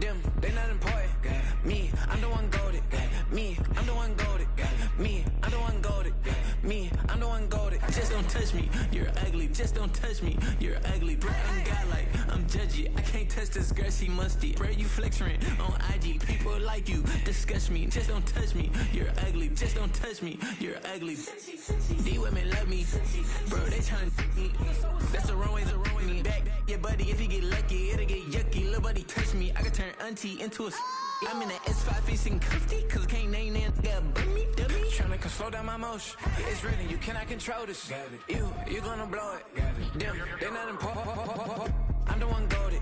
Them, they not important. Me, I'm the one goated. Me, I'm the one goated. Me, I'm the one goated. Me, I'm the one goated. Just don't touch me, you're ugly. Just don't touch me, you're ugly. Bro, I'm God like, I'm judgy. I can't touch this girl, she musty. Bro, you flexing on IG. People like you, disgust me. Just don't touch me, you're ugly. Just don't touch me, you're ugly. These women love me, bro, they tryna me. That's the wrong way, the wrong way. Back, yeah, buddy, if you get lucky, it'll get yucky. Little buddy touch me, I can turn auntie into a I'm in that S5 facing comfy, cause I can't name that got me, dummy. Tryna slow down my motion. It's written, you cannot control this. You gonna blow it. Them, they not important. I'm the one goated.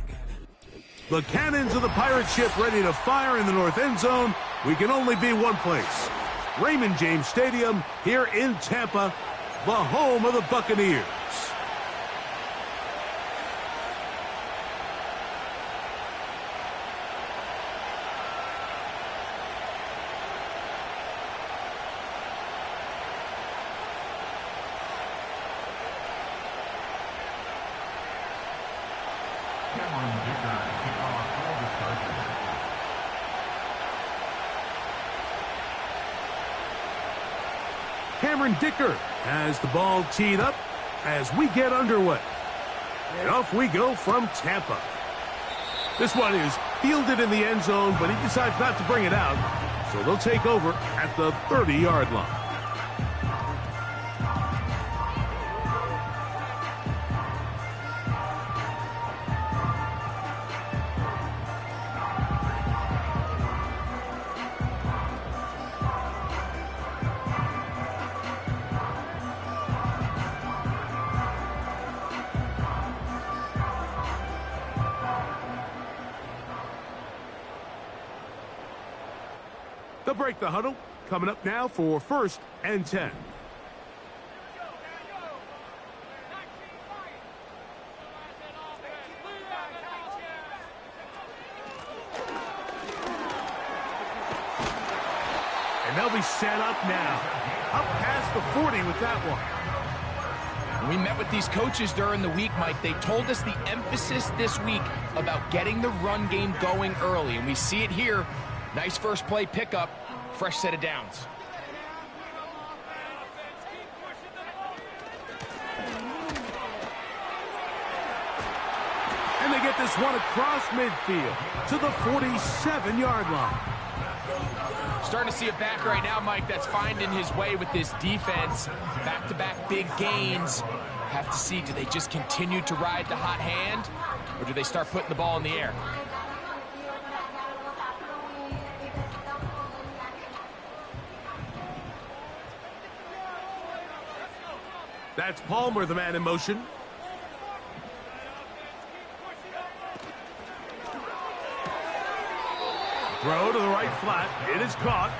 The cannons of the pirate ship ready to fire in the north end zone. We can only be one place. Raymond James Stadium here in Tampa, the home of the Buccaneers. Cameron Dicker has the ball teed up as we get underway. And off we go from Tampa. This one is fielded in the end zone, but he decides not to bring it out. So they'll take over at the 30-yard line. They'll break the huddle. Coming up now for 1st and 10. And they'll be set up now. Up past the 40 with that one. We met with these coaches during the week, Mike. They told us the emphasis this week about getting the run game going early, and we see it here. Nice first play pickup, fresh set of downs. And they get this one across midfield to the 47-yard line. Starting to see a back right now, Mike, that's finding his way with this defense. Back-to-back big gains. Have to see, do they just continue to ride the hot hand, or do they start putting the ball in the air? That's Palmer, the man in motion. Throw to the right flat. It is caught.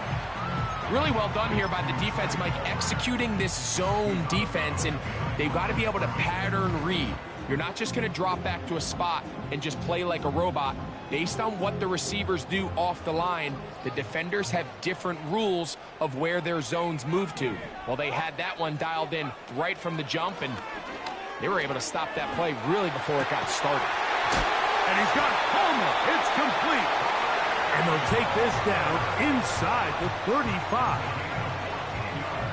Really well done here by the defense, Mike, executing this zone defense, and they've got to be able to pattern read. You're not just going to drop back to a spot and just play like a robot. Based on what the receivers do off the line, the defenders have different rules of where their zones move to. Well, they had that one dialed in right from the jump, and they were able to stop that play really before it got started. And he's got Palmer. It's complete. And they'll take this down inside the 35.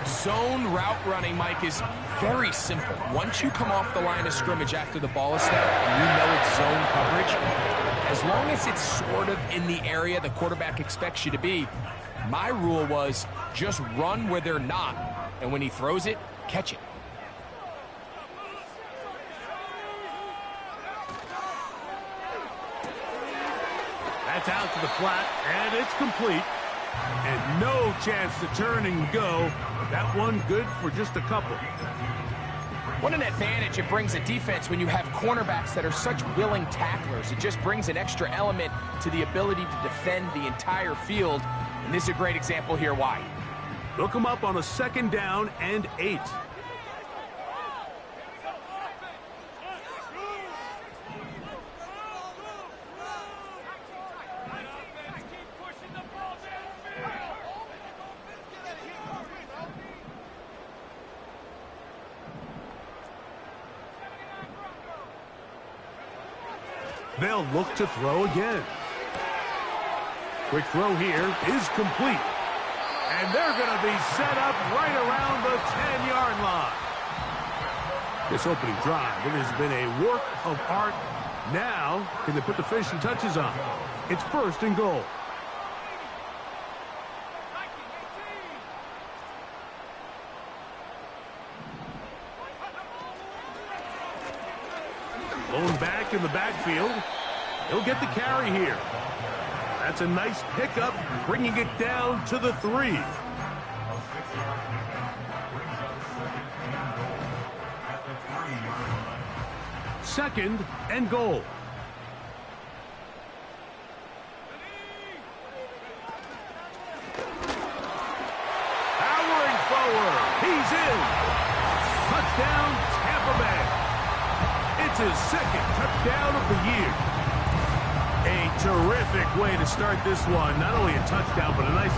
Zone route running, Mike, is very simple. Once you come off the line of scrimmage after the ball is snapped and you know it's zone coverage, as long as it's sort of in the area the quarterback expects you to be, my rule was just run where they're not. And when he throws it, catch it. That's out to the flat, and it's complete. And no chance to turn and go. That one good for just a couple. What an advantage it brings a defense when you have cornerbacks that are such willing tacklers. It just brings an extra element to the ability to defend the entire field. And this is a great example here why. Look them up on a 2nd down and 8. They'll look to throw again. Quick throw here is complete. And they're going to be set up right around the 10-yard line. This opening drive, it has been a work of art. Now, can they put the finishing touches on? It's 1st and goal. Blown back in the backfield. He'll get the carry here. That's a nice pickup, bringing it down to the 3. Second and goal. Powering forward. He's in. Touchdown, Tampa Bay. It's his 2nd touchdown of the year. A terrific way to start this one. Not only a touchdown, but a nice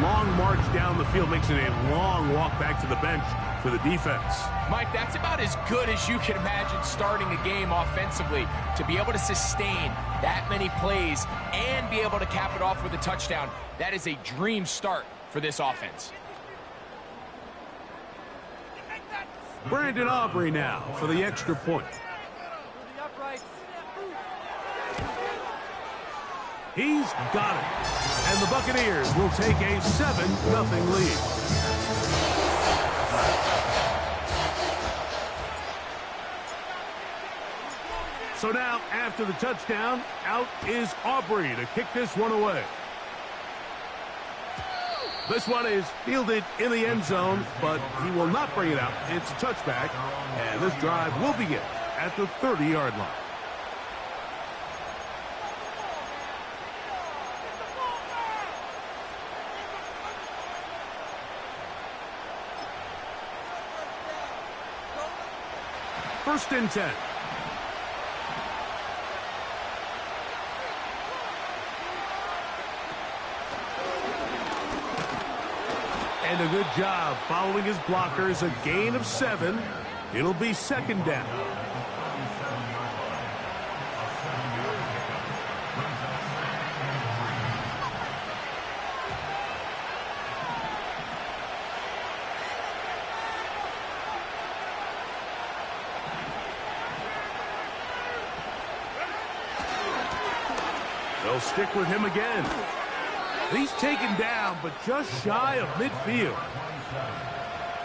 long march down the field. Makes it a long walk back to the bench for the defense. Mike, that's about as good as you can imagine starting a game offensively. To be able to sustain that many plays and be able to cap it off with a touchdown, that is a dream start for this offense. Brandon Aubrey now for the extra point. He's got it. And the Buccaneers will take a 7-0 lead. So now, after the touchdown, out is Aubrey to kick this one away. This one is fielded in the end zone, but he will not bring it out. It's a touchback, and this drive will begin at the 30-yard line. First and 10. And a good job following his blockers. A gain of 7. It'll be 2nd down. They'll stick with him again. He's taken down, but just shy of midfield.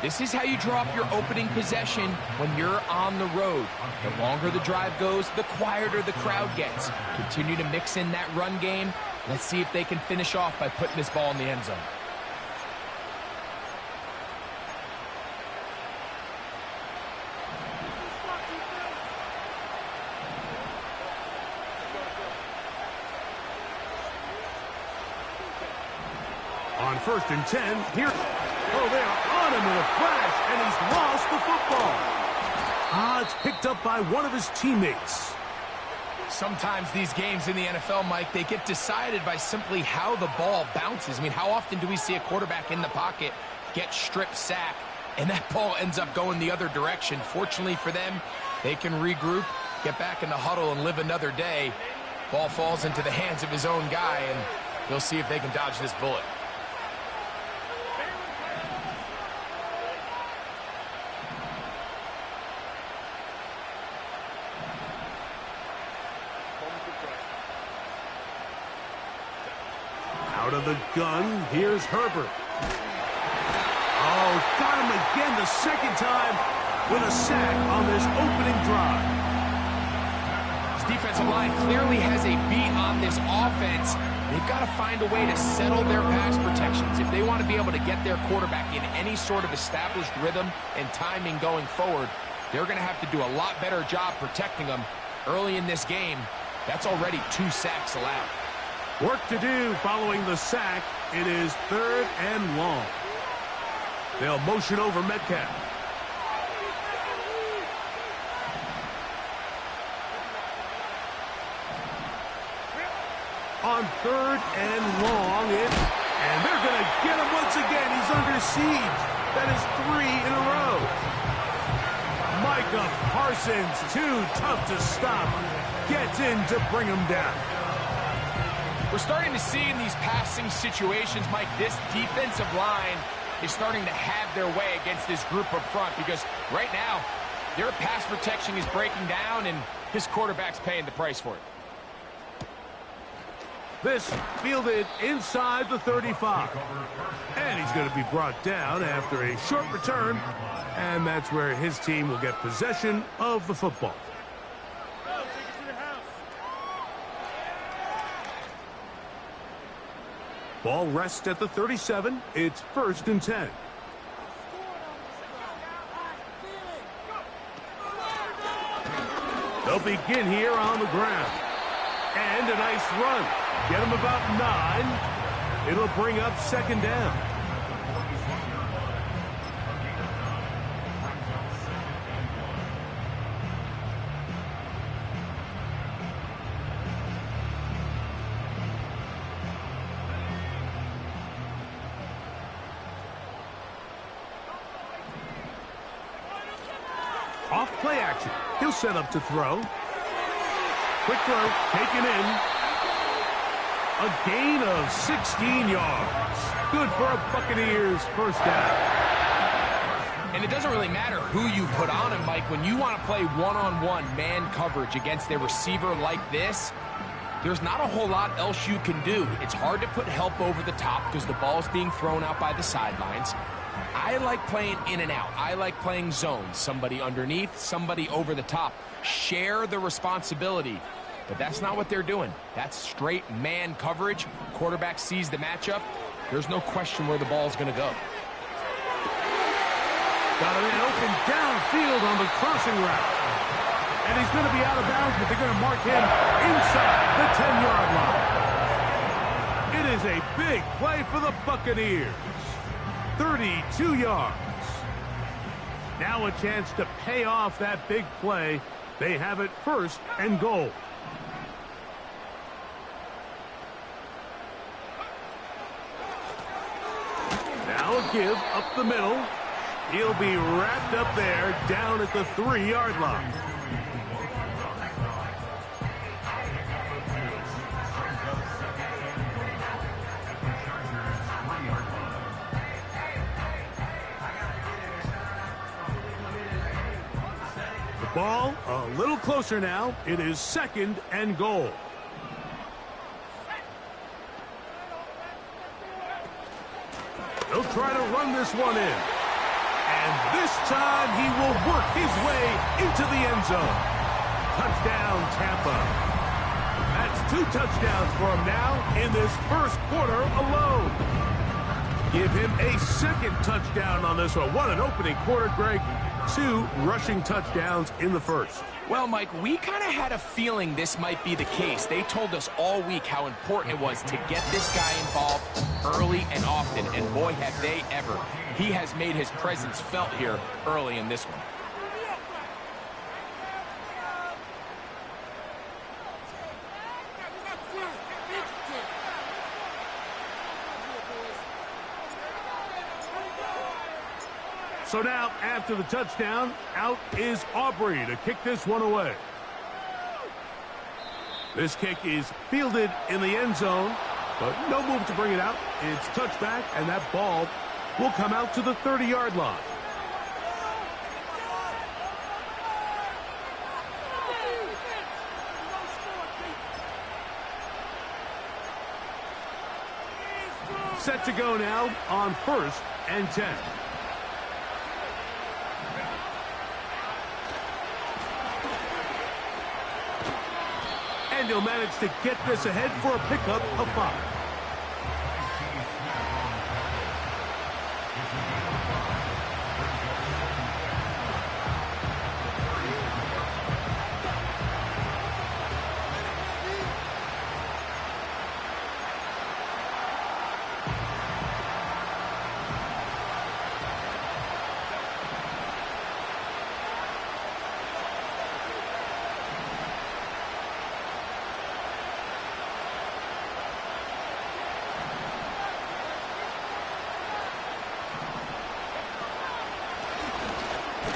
This is how you draw up your opening possession when you're on the road. The longer the drive goes, the quieter the crowd gets. Continue to mix in that run game. Let's see if they can finish off by putting this ball in the end zone. On 1st and 10, here. Oh, they are on him in a flash, and he's lost the football. It's picked up by one of his teammates. Sometimes these games in the NFL, Mike, they get decided by simply how the ball bounces. I mean, how often do we see a quarterback in the pocket get strip sack, and that ball ends up going the other direction? Fortunately for them, they can regroup, get back in the huddle, and live another day. Ball falls into the hands of his own guy, and they'll see if they can dodge this bullet. Out of the gun, here's Herbert. Oh, got him again the 2nd time with a sack on this opening drive. This defensive line clearly has a beat on this offense. They've got to find a way to settle their pass protections. If they want to be able to get their quarterback in any sort of established rhythm and timing going forward, they're going to have to do a lot better job protecting them. Early in this game, that's already 2 sacks allowed. Work to do following the sack. It is 3rd and long. They'll motion over Metcalf. On 3rd and long, and they're going to get him once again. He's under siege. That is 3 in a row. Micah Parsons, too tough to stop, gets in to bring him down. We're starting to see in these passing situations, Mike, this defensive line is starting to have their way against this group up front because right now, their pass protection is breaking down and his quarterback's paying the price for it. This fielded inside the 35. And he's going to be brought down after a short return. And that's where his team will get possession of the football. Ball rests at the 37. It's 1st and 10. They'll begin here on the ground. And a nice run. Get him about 9. It'll bring up 2nd down. Off play action. He'll set up to throw. Quick throw, taken in. A gain of 16 yards. Good for a Buccaneers first down. And it doesn't really matter who you put on him, Mike. When you want to play one-on-one man coverage against a receiver like this, there's not a whole lot else you can do. It's hard to put help over the top because the ball's being thrown out by the sidelines. I like playing in and out. I like playing zones. Somebody underneath, somebody over the top. Share the responsibility. But that's not what they're doing. That's straight man coverage. Quarterback sees the matchup. There's no question where the ball's going to go. Got a man open downfield on the crossing route. And he's going to be out of bounds, but they're going to mark him inside the 10-yard line. It is a big play for the Buccaneers. 32 yards. Now a chance to pay off that big play. They have it 1st and goal. Now a give up the middle. He'll be wrapped up there down at the 3-yard line. The ball a little closer now. It is 2nd and goal. He'll try to run this one in. And this time he will work his way into the end zone. Touchdown, Tampa. That's 2 touchdowns for him now in this first quarter alone. Give him a 2nd touchdown on this one. What an opening quarter, Greg. 2 rushing touchdowns in the first. Well, Mike, we kind of had a feeling this might be the case. They told us all week how important it was to get this guy involved early and often, and boy, have they ever. He has made his presence felt here early in this one. So now, after the touchdown, out is Aubrey to kick this one away. This kick is fielded in the end zone, but no move to bring it out. It's touchback, and that ball will come out to the 30-yard line. Set to go now on 1st and 10. And he'll manage to get this ahead for a pickup of 5.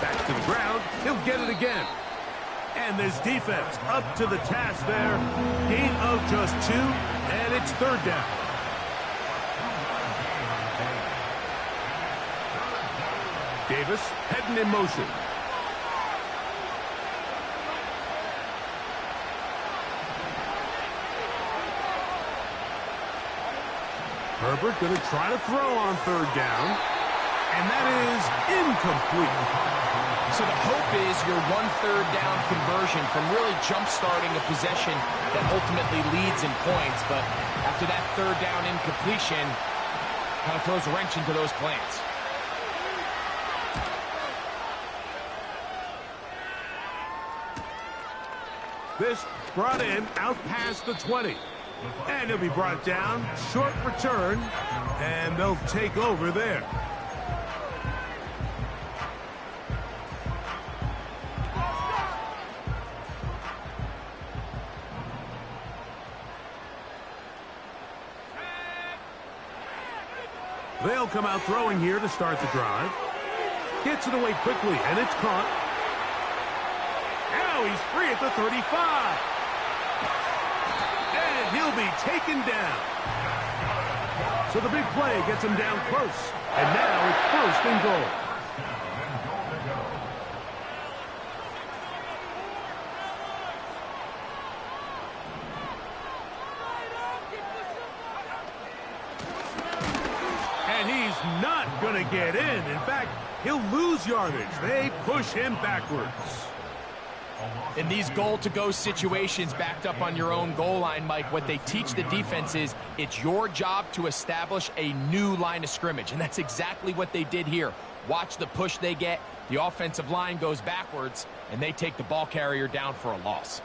Back to the ground. He'll get it again. And this defense up to the task there. Gain of just 2, and it's third down. Davis heading in motion. Herbert going to try to throw on third down. And that is incomplete. So the hope is your 1/3 down conversion from really jump-starting a possession that ultimately leads in points. But after that third down incompletion, kind of throws a wrench into those plans. This brought in out past the 20. And he'll be brought down. Short return. And they'll take over there. They'll come out throwing here to start the drive. Gets it away quickly, and it's caught. Now he's free at the 35. And he'll be taken down. So the big play gets him down close. And now it's first and goal. And he's not going to get in. In fact, he'll lose yardage. They push him backwards. In these goal-to-go situations backed up on your own goal line, Mike, what they teach the defense is it's your job to establish a new line of scrimmage, and that's exactly what they did here. Watch the push they get. The offensive line goes backwards, and they take the ball carrier down for a loss.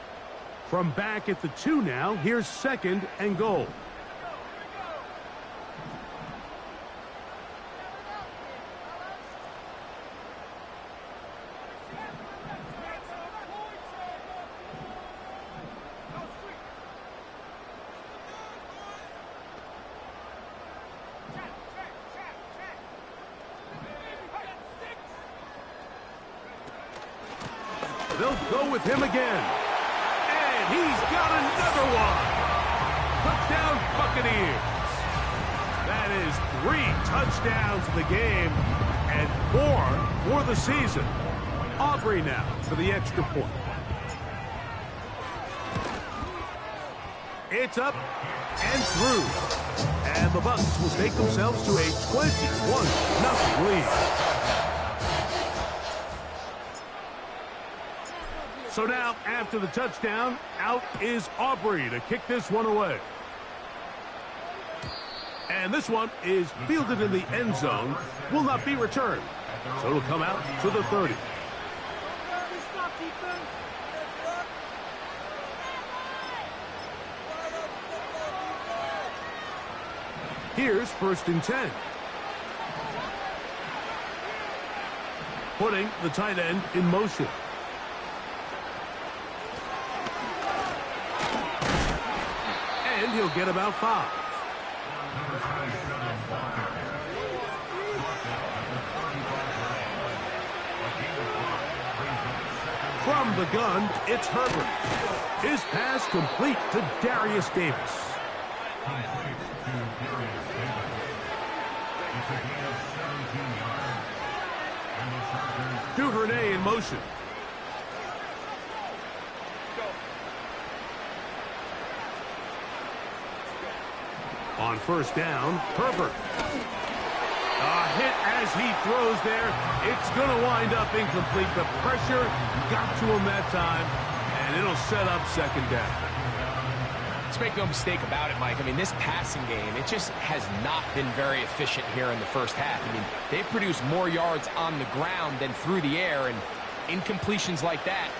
From back at the 2 now, here's second and goal. They'll go with him again. And he's got another one. Touchdown Buccaneers. That is 3 touchdowns in the game and 4 for the season. Aubrey now for the extra point. It's up and through. And the Bucs will take themselves to a 21-0 lead. So now, after the touchdown, out is Aubrey to kick this one away. And this one is fielded in the end zone, will not be returned. So it'll come out to the 30. Here's first and 10. Putting the tight end in motion. And he'll get about 5. From the gun, it's Herbert. His pass complete to Darius Davis. Duvernay in motion. On first down, Herbert. A hit as he throws there. It's going to wind up incomplete. The pressure got to him that time, and it'll set up second down. Let's make no mistake about it, Mike. I mean, this passing game, it just has not been very efficient here in the first half. I mean, they've produced more yards on the ground than through the air, and incompletions like that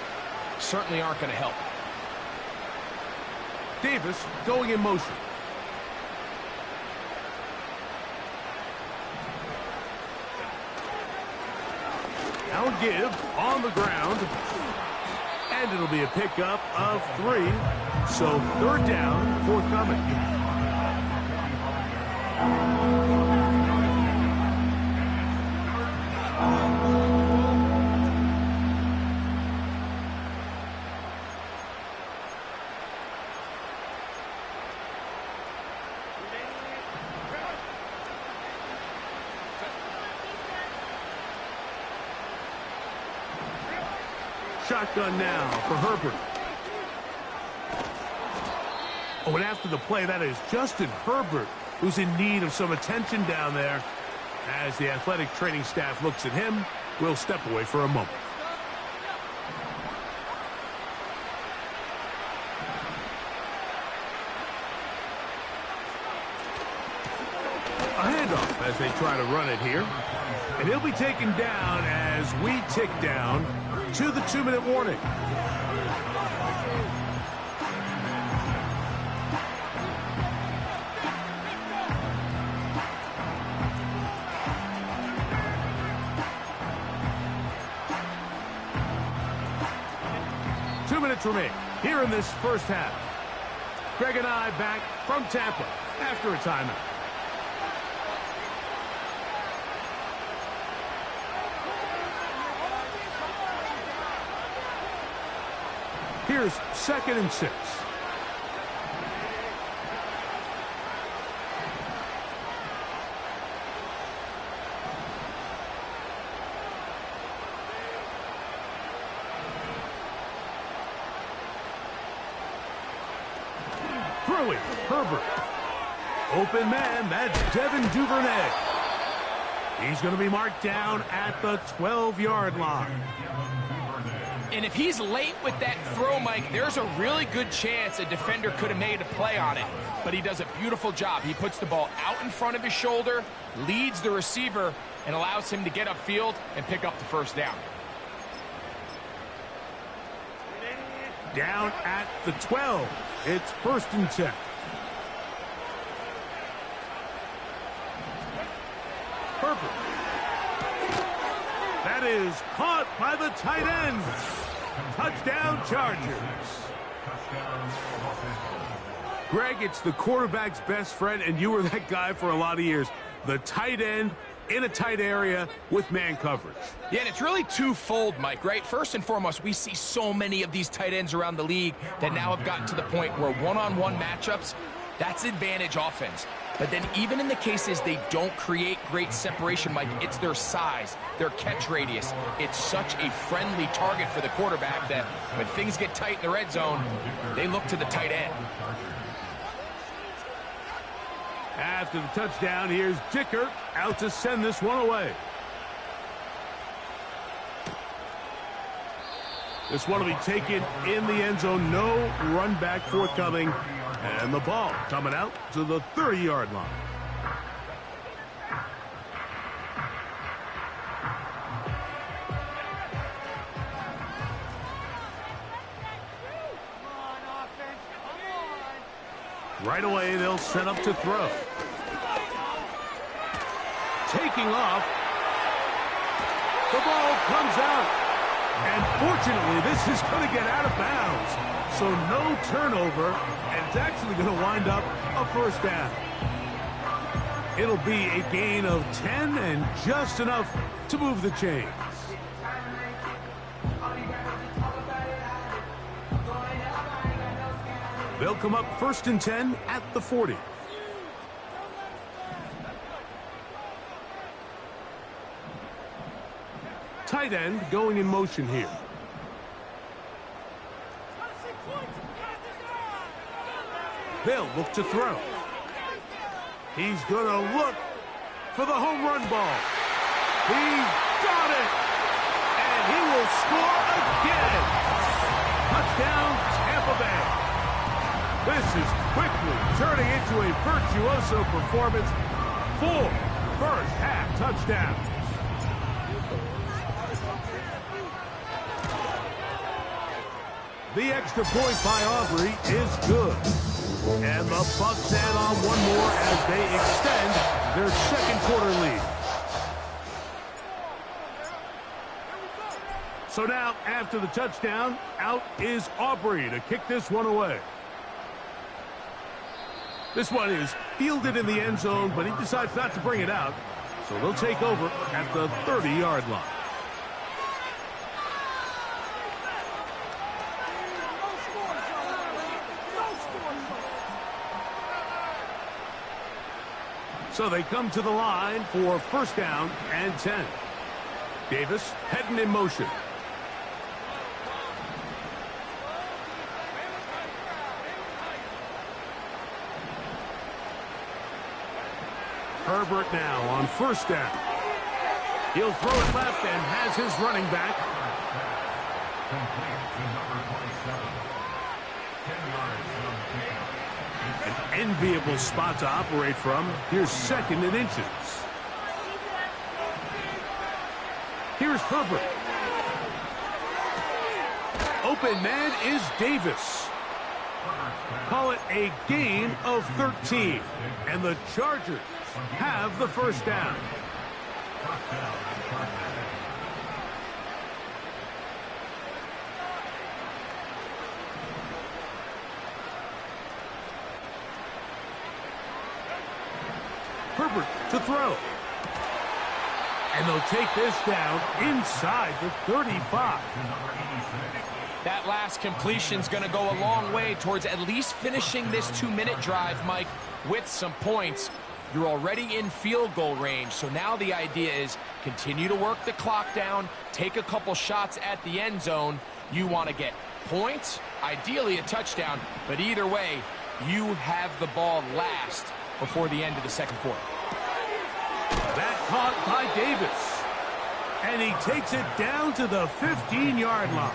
certainly aren't going to help. Davis going in motion. Now give on the ground. And it'll be a pickup of 3. So third down, forthcoming. shotgun now for Herbert. Oh, and after the play, that is Justin Herbert, who's in need of some attention down there. As the athletic training staff looks at him, we'll step away for a moment. A handoff as they try to run it here. And he'll be taken down as we tick down to the 2-minute warning. Remain here in this first half. Greg and I back from Tampa after a timeout. Here's 2nd and 6. Throw it, Herbert. Open man, that's Devin Duvernay. He's going to be marked down at the 12-yard line. And if he's late with that throw, Mike, there's a really good chance a defender could have made a play on it. But he does a beautiful job. He puts the ball out in front of his shoulder, leads the receiver, and allows him to get upfield and pick up the first down. Down at the 12. It's 1st and 10. Herbert. That is caught by the tight end. Touchdown, Chargers. Greg, it's the quarterback's best friend, and you were that guy for a lot of years. The tight end in a tight area with man coverage. Yeah, and it's really twofold, Mike, right? First and foremost, we see so many of these tight ends around the league that now have gotten to the point where one-on-one matchups, that's advantage offense. But then even in the cases they don't create great separation, Mike, it's their size, their catch radius. It's such a friendly target for the quarterback that when things get tight in the red zone, they look to the tight end. After the touchdown, here's Dicker out to send this one away. This one will be taken in the end zone. No run back forthcoming. And the ball coming out to the 30-yard line. Right away, they'll set up to throw. Taking off. The ball comes out. And fortunately, this is going to get out of bounds. So no turnover, and it's actually going to wind up a first down. It'll be a gain of 10 and just enough to move the chains. They'll come up 1st and 10 at the 40. Tight end going in motion here. They'll look to throw. He's going to look for the home run ball. He's got it. And he will score again. Touchdown, Tampa Bay. This is quickly turning into a virtuoso performance. 4 first-half touchdowns. The extra point by Aubrey is good. And the Bucs add on one more as they extend their second quarter lead. So now, after the touchdown, out is Aubrey to kick this one away. This one is fielded in the end zone, but he decides not to bring it out. So they'll take over at the 30-yard line. So they come to the line for first down and 10. Davis heading in motion. Herbert now on first down. He'll throw it left and has his running back. An enviable spot to operate from. Here's 2nd and inches. Here's Herbert. Open man is Davis. Call it a gain of 13. And the Chargers have the first down. Herbert to throw. And they'll take this down inside the 35. That last completion's going to go a long way towards at least finishing this 2-minute drive, Mike, with some points. You're already in field goal range, so now the idea is continue to work the clock down, take a couple shots at the end zone. You want to get points, ideally a touchdown, but either way, you have the ball last before the end of the second quarter. That caught by Davis. And he takes it down to the 15-yard line.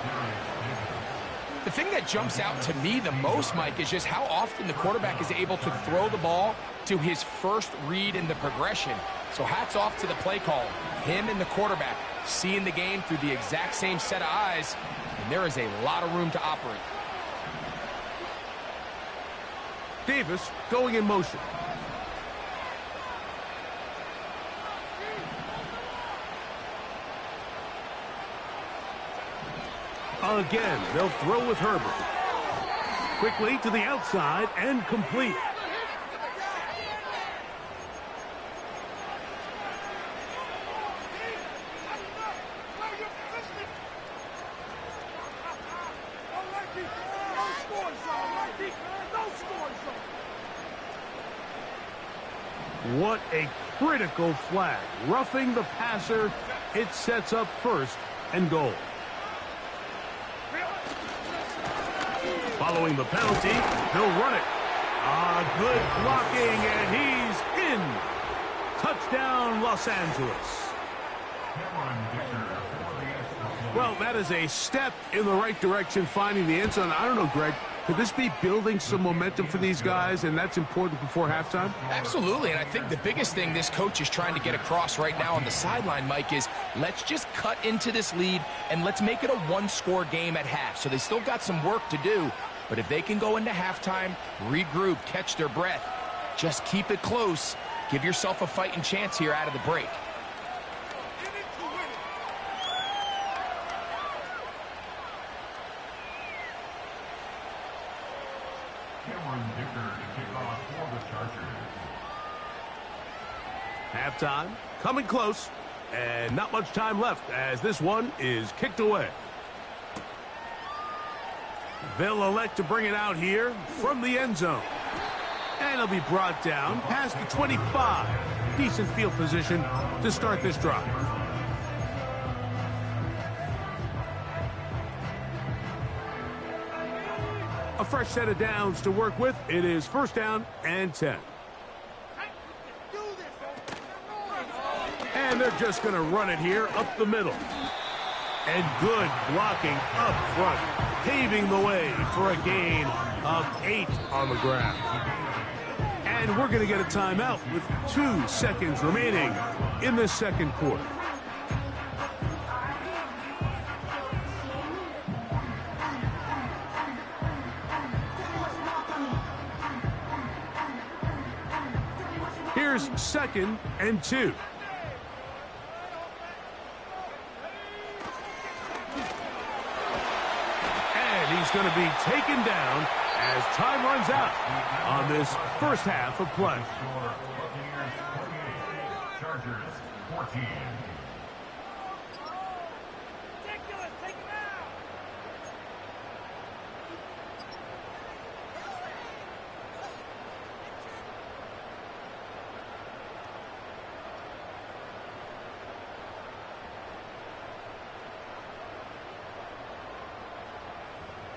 The thing that jumps out to me the most, Mike, is just how often the quarterback is able to throw the ball to his first read in the progression. So hats off to the play call. Him and the quarterback seeing the game through the exact same set of eyes, and there is a lot of room to operate. Davis going in motion. Again, they'll throw with Herbert. Quickly to the outside and complete. What a critical flag. Roughing the passer, it sets up 1st and goal. Following the penalty, he'll run it. Good blocking, and he's in. Touchdown, Los Angeles. Well, that is a step in the right direction, finding the end zone. I don't know, Greg, could this be building some momentum for these guys, and that's important before halftime? Absolutely, and I think the biggest thing this coach is trying to get across right now on the sideline, Mike, is let's just cut into this lead, and let's make it a one-score game at half. So they still got some work to do, but if they can go into halftime, regroup, catch their breath, just keep it close, give yourself a fighting chance here out of the break. Halftime, coming close, and not much time left as this one is kicked away. They'll elect to bring it out here from the end zone. And it'll be brought down past the 25. Decent field position to start this drive. A fresh set of downs to work with. It is 1st down and 10. And they're just going to run it here up the middle. And good blocking up front, paving the way for a gain of 8 on the ground. And we're going to get a timeout with 2 seconds remaining in the second quarter. Here's 2nd and 2. He's going to be taken down as time runs out on this first half of play. Chargers 14.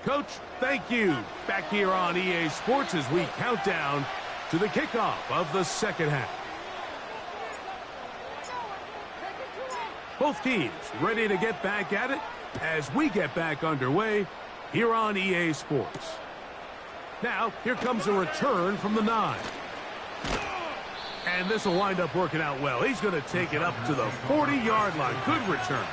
Coach, thank you. Back here on EA Sports as we count down to the kickoff of the second half. Both teams ready to get back at it as we get back underway here on EA Sports. Now, here comes a return from the 9. And this will wind up working out well. He's going to take it up to the 40-yard line. Good return.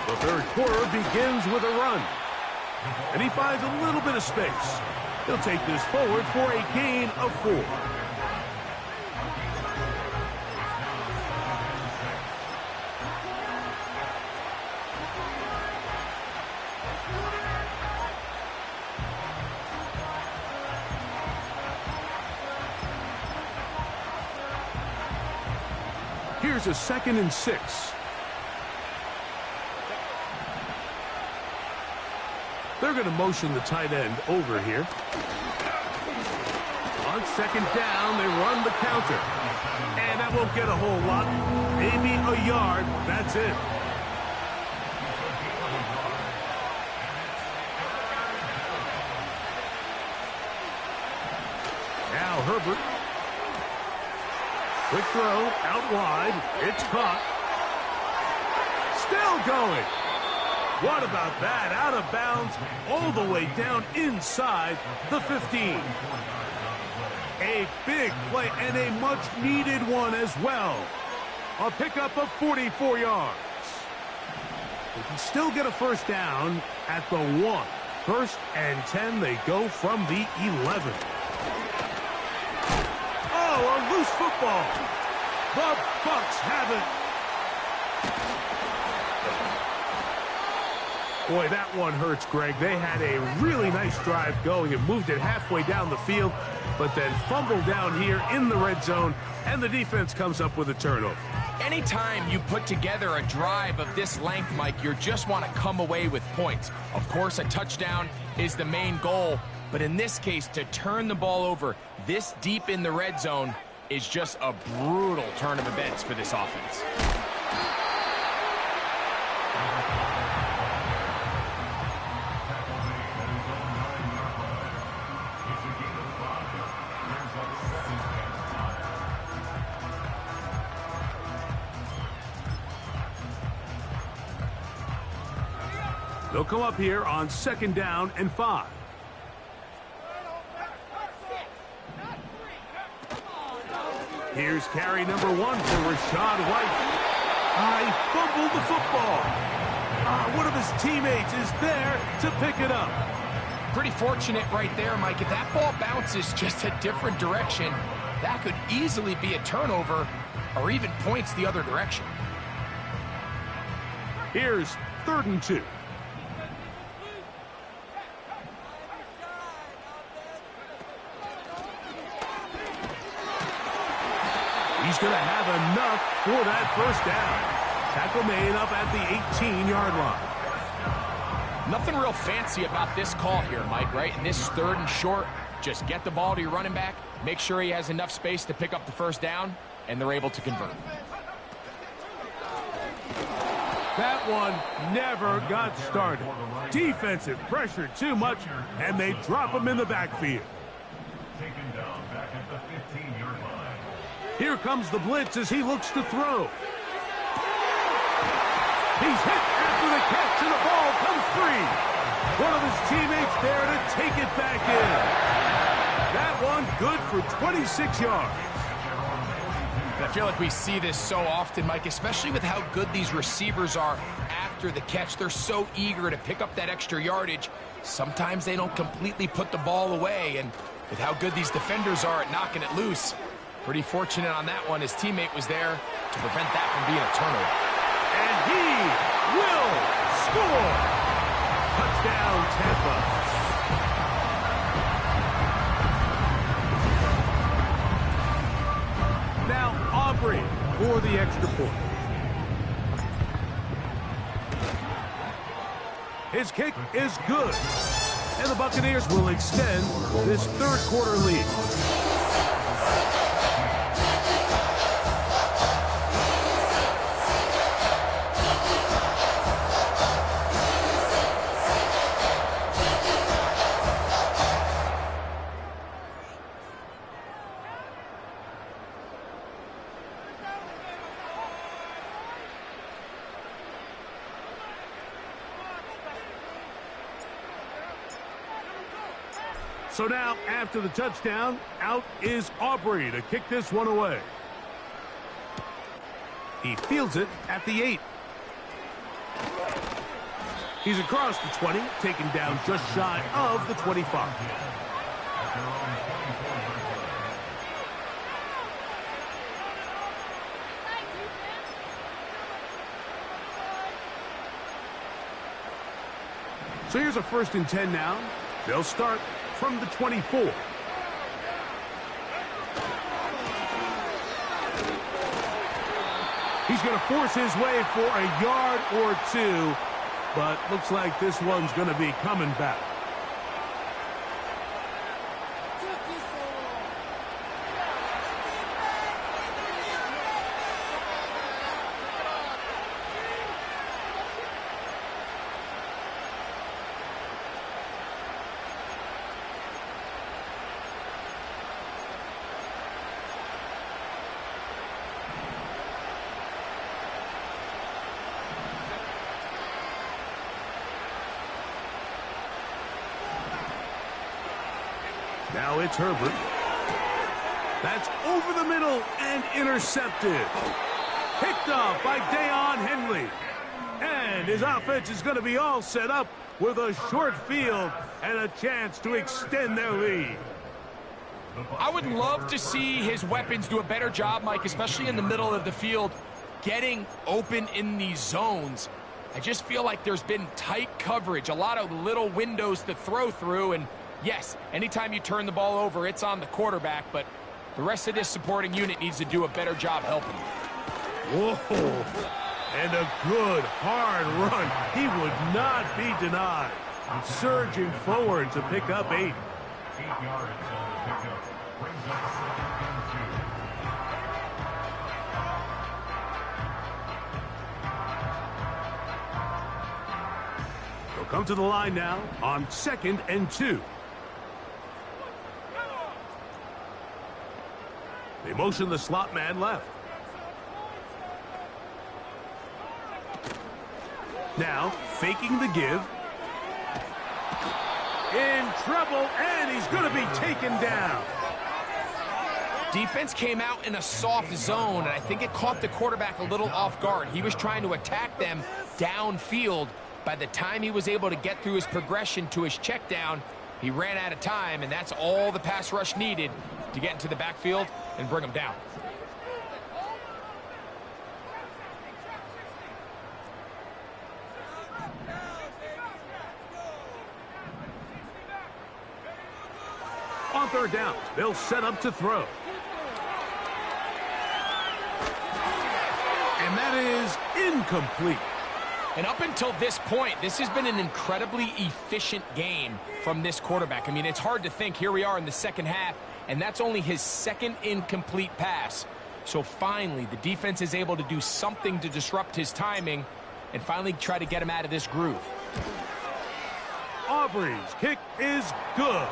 The third quarter begins with a run. And he finds a little bit of space. He'll take this forward for a gain of 4. Here's a 2nd and 6. They're going to motion the tight end over here. On 2nd down, they run the counter. And that won't get a whole lot. Maybe a yard. That's it. Now Herbert. Quick throw, out wide. It's caught. Still going. What about that? Out of bounds, all the way down inside the 15. A big play and a much-needed one as well. A pickup of 44 yards. They can still get a first down at the 1. 1st and 10, they go from the 11. Oh, a loose football. The Bucs have it. Boy, that one hurts, Greg. They had a really nice drive going and moved it halfway down the field, but then fumbled down here in the red zone, and the defense comes up with a turnover. Anytime you put together a drive of this length, Mike, you just want to come away with points. Of course, a touchdown is the main goal, but in this case, to turn the ball over this deep in the red zone is just a brutal turn of events for this offense. They'll come up here on 2nd down and 5. Here's carry number 1 for Rachaad White. He fumbled the football. One of his teammates is there to pick it up. Pretty fortunate right there, Mike. If that ball bounces just a different direction, that could easily be a turnover or even points the other direction. Here's 3rd and 2. He's going to have enough for that first down. Tackle made up at the 18-yard line. Nothing real fancy about this call here, Mike, right? In this 3rd and short, just get the ball to your running back, make sure he has enough space to pick up the first down, and they're able to convert. That one never got started. Defensive pressure too much, and they drop him in the backfield. Taken down back at the 15-yard line. Here comes the blitz as he looks to throw. He's hit after the catch, and the ball comes free. One of his teammates there to take it back in. That one good for 26 yards. I feel like we see this so often, Mike, especially with how good these receivers are after the catch. They're so eager to pick up that extra yardage. Sometimes they don't completely put the ball away, and with how good these defenders are at knocking it loose, pretty fortunate on that one. His teammate was there to prevent that from being a turnover. And he will score. Touchdown, Tampa. Now Aubrey for the extra point. His kick is good. And the Buccaneers will extend this third quarter lead. So now, after the touchdown, out is Aubrey to kick this one away. He fields it at the 8. He's across the 20, taken down just shy of the 25. So here's a 1st and 10 now. They'll start from the 24. He's going to force his way for a yard or 2, but looks like this one's going to be coming back. Now it's Herbert. That's over the middle and intercepted. Picked off by Deion Henley. And his offense is going to be all set up with a short field and a chance to extend their lead. I would love to see his weapons do a better job, Mike, especially in the middle of the field, getting open in these zones. I just feel like there's been tight coverage, a lot of little windows to throw through, and yes, anytime you turn the ball over, it's on the quarterback, but the rest of this supporting unit needs to do a better job helping him. Whoa, and a good, hard run. He would not be denied. Surging forward to pick up 8. 8 yards on the pickup. Brings up 2nd and 2. They'll come to the line now on 2nd and 2. They motion the slot man left. Now, faking the give. In trouble, and he's going to be taken down. Defense came out in a soft zone, and I think it caught the quarterback a little off guard. He was trying to attack them downfield. By the time he was able to get through his progression to his check down, he ran out of time, and that's all the pass rush needed to get into the backfield and bring him down. On 3rd down, they'll set up to throw. And that is incomplete. And up until this point, this has been an incredibly efficient game from this quarterback. I mean, it's hard to think. Here we are in the second half, and that's only his 2nd incomplete pass. So finally, the defense is able to do something to disrupt his timing and finally try to get him out of this groove. Aubrey's kick is good.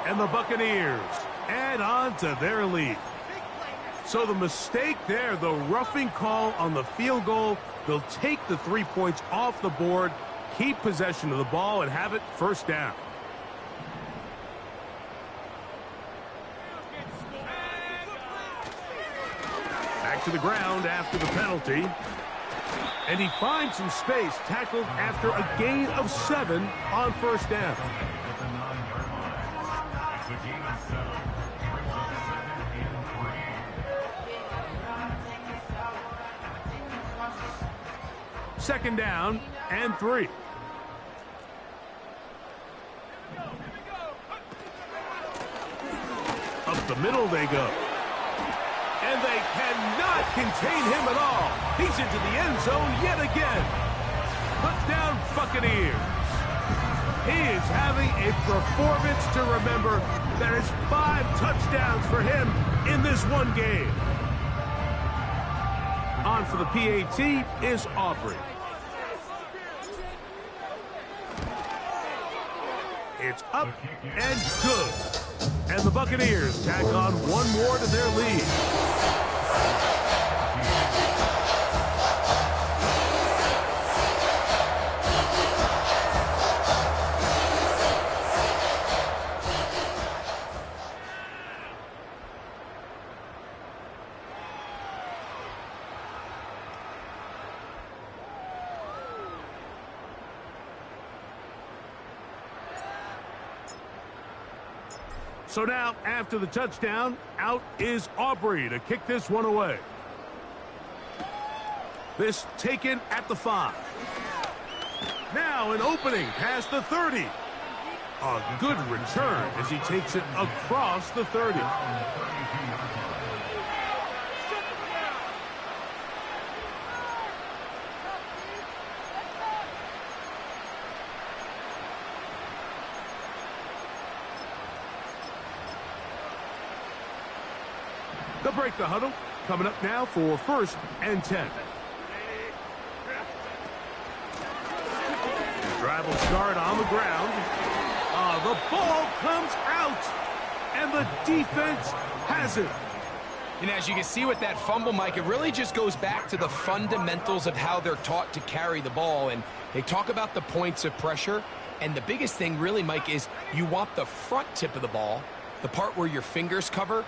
And the Buccaneers add on to their lead. So the mistake there, the roughing call on the field goal, they'll take the 3 points off the board, keep possession of the ball, and have it 1st down. Back to the ground after the penalty. And he finds some space, tackled after a gain of 7 on 1st down. At the 9-yard line. It's a gain of 7. Brings up 2nd and 3. 2nd down and 3. Up the middle they go. And they cannot contain him at all. He's into the end zone yet again. Touchdown, Buccaneers. He is having a performance to remember. That is 5 touchdowns for him in this one game. On for the PAT is Aubrey. It's up and good. And the Buccaneers tack on one more to their lead. So now, after the touchdown, out is Aubrey to kick this one away. This taken at the 5. Now an opening past the 30. A good return as he takes it across the 30. They'll break the huddle. Coming up now for 1st and 10. Drive will start on the ground. The ball comes out, and the defense has it. And as you can see with that fumble, Mike, it really just goes back to the fundamentals of how they're taught to carry the ball. And they talk about the points of pressure. And the biggest thing really, Mike, is you want the front tip of the ball, the part where your fingers cover,